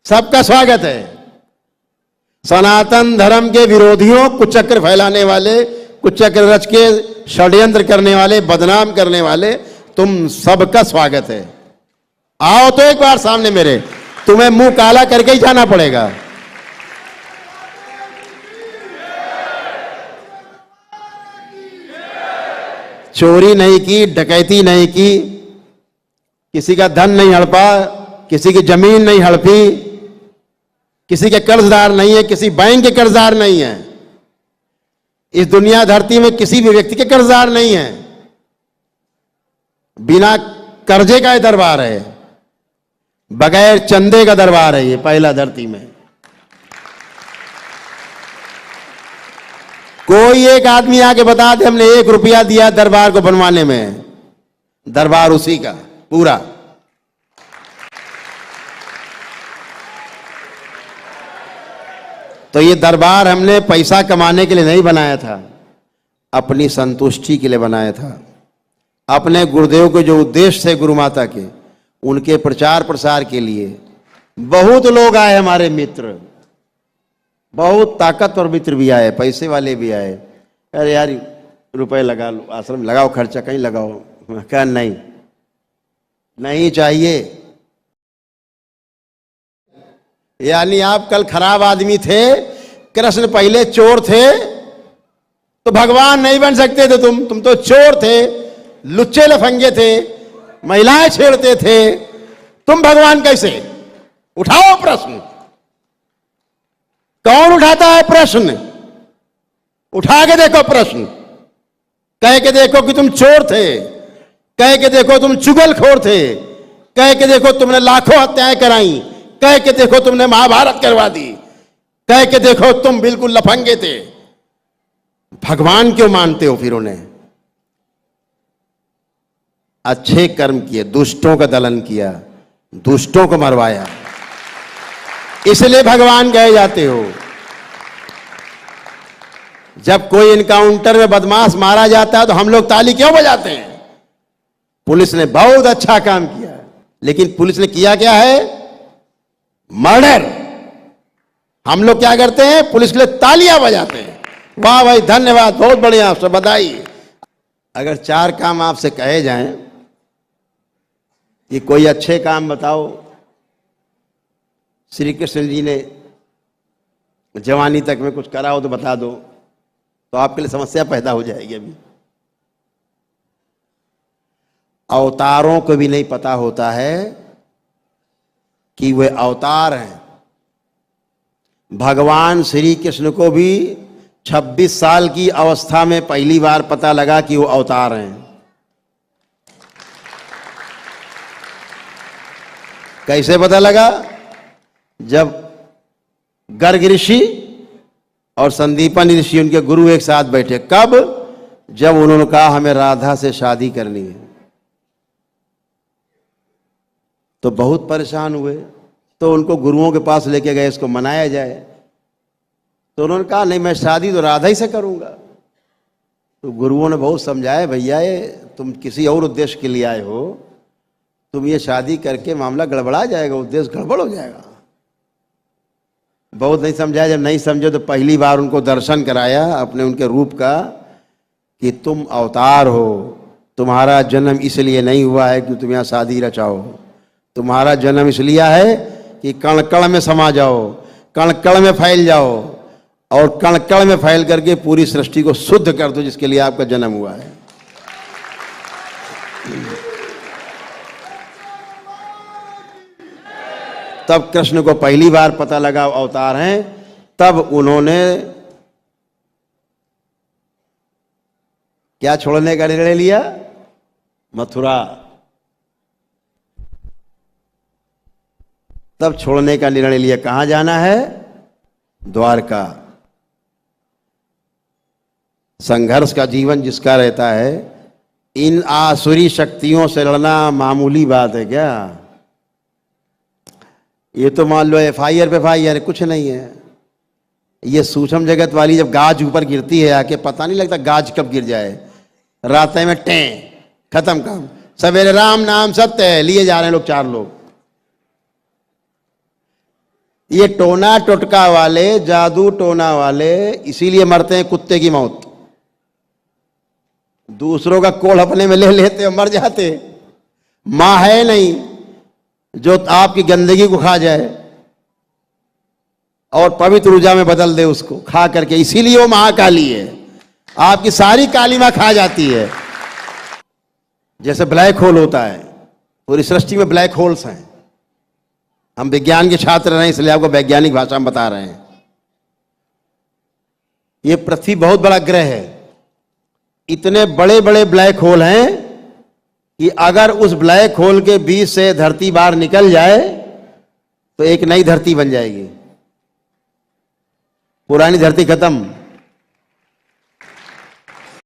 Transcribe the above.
सबका स्वागत है। सनातन धर्म के विरोधियों, कुचक्र फैलाने वाले, कुचक्र रच के षड्यंत्र करने वाले, बदनाम करने वाले, तुम सबका स्वागत है। आओ तो एक बार सामने मेरे, तुम्हें मुंह काला करके ही जाना पड़ेगा। चोरी नहीं की, डकैती नहीं की, किसी का धन नहीं हड़पा, किसी की जमीन नहीं हड़पी, किसी के कर्जदार नहीं है, किसी बैंक के कर्जदार नहीं है। इस दुनिया धरती में किसी भी व्यक्ति के कर्जदार नहीं है। बिना कर्जे का ये दरबार है, बगैर चंदे का दरबार है ये पहला धरती में। कोई एक आदमी आके बता दे हमने 1 रुपया दिया दरबार को बनवाने में, दरबार उसी का पूरा। तो ये दरबार हमने पैसा कमाने के लिए नहीं बनाया था, अपनी संतुष्टि के लिए बनाया था। अपने गुरुदेव के जो उद्देश्य थे गुरु माता के, उनके प्रचार प्रसार के लिए बहुत लोग आए, हमारे मित्र, बहुत ताकतवर मित्र भी आए, पैसे वाले भी आए। अरे यार रुपए लगा लो, आश्रम लगाओ, खर्चा कहीं लगाओ। क्या नहीं, नहीं चाहिए। यानी आप कल खराब आदमी थे, कृष्ण पहले चोर थे, तो भगवान नहीं बन सकते थे। तुम तो चोर थे, लुच्चे लफंगे थे, महिलाएं छेड़ते थे, तुम भगवान कैसे? उठाओ प्रश्न। कौन उठाता है प्रश्न? उठा के देखो प्रश्न, कह के देखो कि तुम चोर थे, कह के देखो तुम चुगलखोर थे, कह के देखो तुमने लाखों हत्याएं कराई, कह के देखो तुमने महाभारत करवा दी, कह के देखो तुम बिल्कुल लफंगे थे। भगवान क्यों मानते हो फिर उन्हें? अच्छे कर्म किए, दुष्टों का दलन किया, दुष्टों को मरवाया, इसलिए भगवान कहे जाते हो। जब कोई इनकाउंटर में बदमाश मारा जाता है तो हम लोग ताली क्यों बजाते हैं? पुलिस ने बहुत अच्छा काम किया, लेकिन पुलिस ने किया क्या है? मर्डर। हम लोग क्या करते हैं? पुलिस के लिए तालियां बजाते हैं। वाह भाई, धन्यवाद, बहुत बढ़िया, आपसे बधाई। अगर 4 काम आपसे कहे जाएं कि कोई अच्छे काम बताओ, श्री कृष्ण जी ने जवानी तक में कुछ करा हो तो बता दो, तो आपके लिए समस्या पैदा हो जाएगी। अभी अवतारों को भी नहीं पता होता है कि वे अवतार हैं। भगवान श्री कृष्ण को भी 26 साल की अवस्था में पहली बार पता लगा कि वो अवतार हैं। कैसे पता लगा? जब गर्ग ऋषि और संदीपन ऋषि, उनके गुरु, एक साथ बैठे। कब? जब उन्होंने कहा हमें राधा से शादी करनी है, तो बहुत परेशान हुए। तो उनको गुरुओं के पास लेके गए, इसको मनाया जाए। तो उन्होंने कहा नहीं, मैं शादी तो राधा ही से करूंगा। तो गुरुओं ने बहुत समझाया, भैया ये तुम किसी और उद्देश्य के लिए आए हो, तुम ये शादी करके मामला गड़बड़ा जाएगा, उद्देश्य गड़बड़ हो जाएगा। बहुत नहीं समझाया। जब नहीं समझे तो पहली बार उनको दर्शन कराया अपने उनके रूप का, कि तुम अवतार हो, तुम्हारा जन्म इसलिए नहीं हुआ है कि तुम यहाँ शादी रचाओ, तुम्हारा जन्म इसलिए है कि कण कण में समा जाओ, कण कण में फैल जाओ, और कण कण में फैल करके पूरी सृष्टि को शुद्ध कर दो, जिसके लिए आपका जन्म हुआ है। तब कृष्ण को पहली बार पता लगा अवतार हैं। तब उन्होंने क्या छोड़ने का निर्णय लिया? मथुरा। तब छोड़ने का निर्णय लिया। कहां जाना है? द्वारका। संघर्ष का जीवन जिसका रहता है, इन आसुरी शक्तियों से लड़ना मामूली बात है क्या? ये तो मान लो FIR पे FIR, कुछ नहीं है। ये सूक्ष्म जगत वाली जब गाज ऊपर गिरती है आके, पता नहीं लगता गाज कब गिर जाए। रास्ते में टें, खत्म काम। सवेरे राम नाम सत्य है, लिए जा रहे हैं लोग, 4 लोग। ये टोना टोटका वाले, जादू टोना वाले इसीलिए मरते हैं कुत्ते की मौत। दूसरों का कोढ़ अपने में ले लेते और मर जाते। मां है नहीं जो आपकी गंदगी को खा जाए और पवित्र ऊर्जा में बदल दे उसको खा करके। इसीलिए वो महाकाली है, आपकी सारी कालिमा खा जाती है। जैसे ब्लैक होल होता है, पूरी सृष्टि में ब्लैक होल्स हैं। हम विज्ञान के छात्र हैं इसलिए आपको वैज्ञानिक भाषा में बता रहे हैं। ये पृथ्वी बहुत बड़ा ग्रह है, इतने बड़े बड़े ब्लैक होल हैं कि अगर उस ब्लैक होल के बीच से धरती बाहर निकल जाए तो एक नई धरती बन जाएगी, पुरानी धरती खत्म।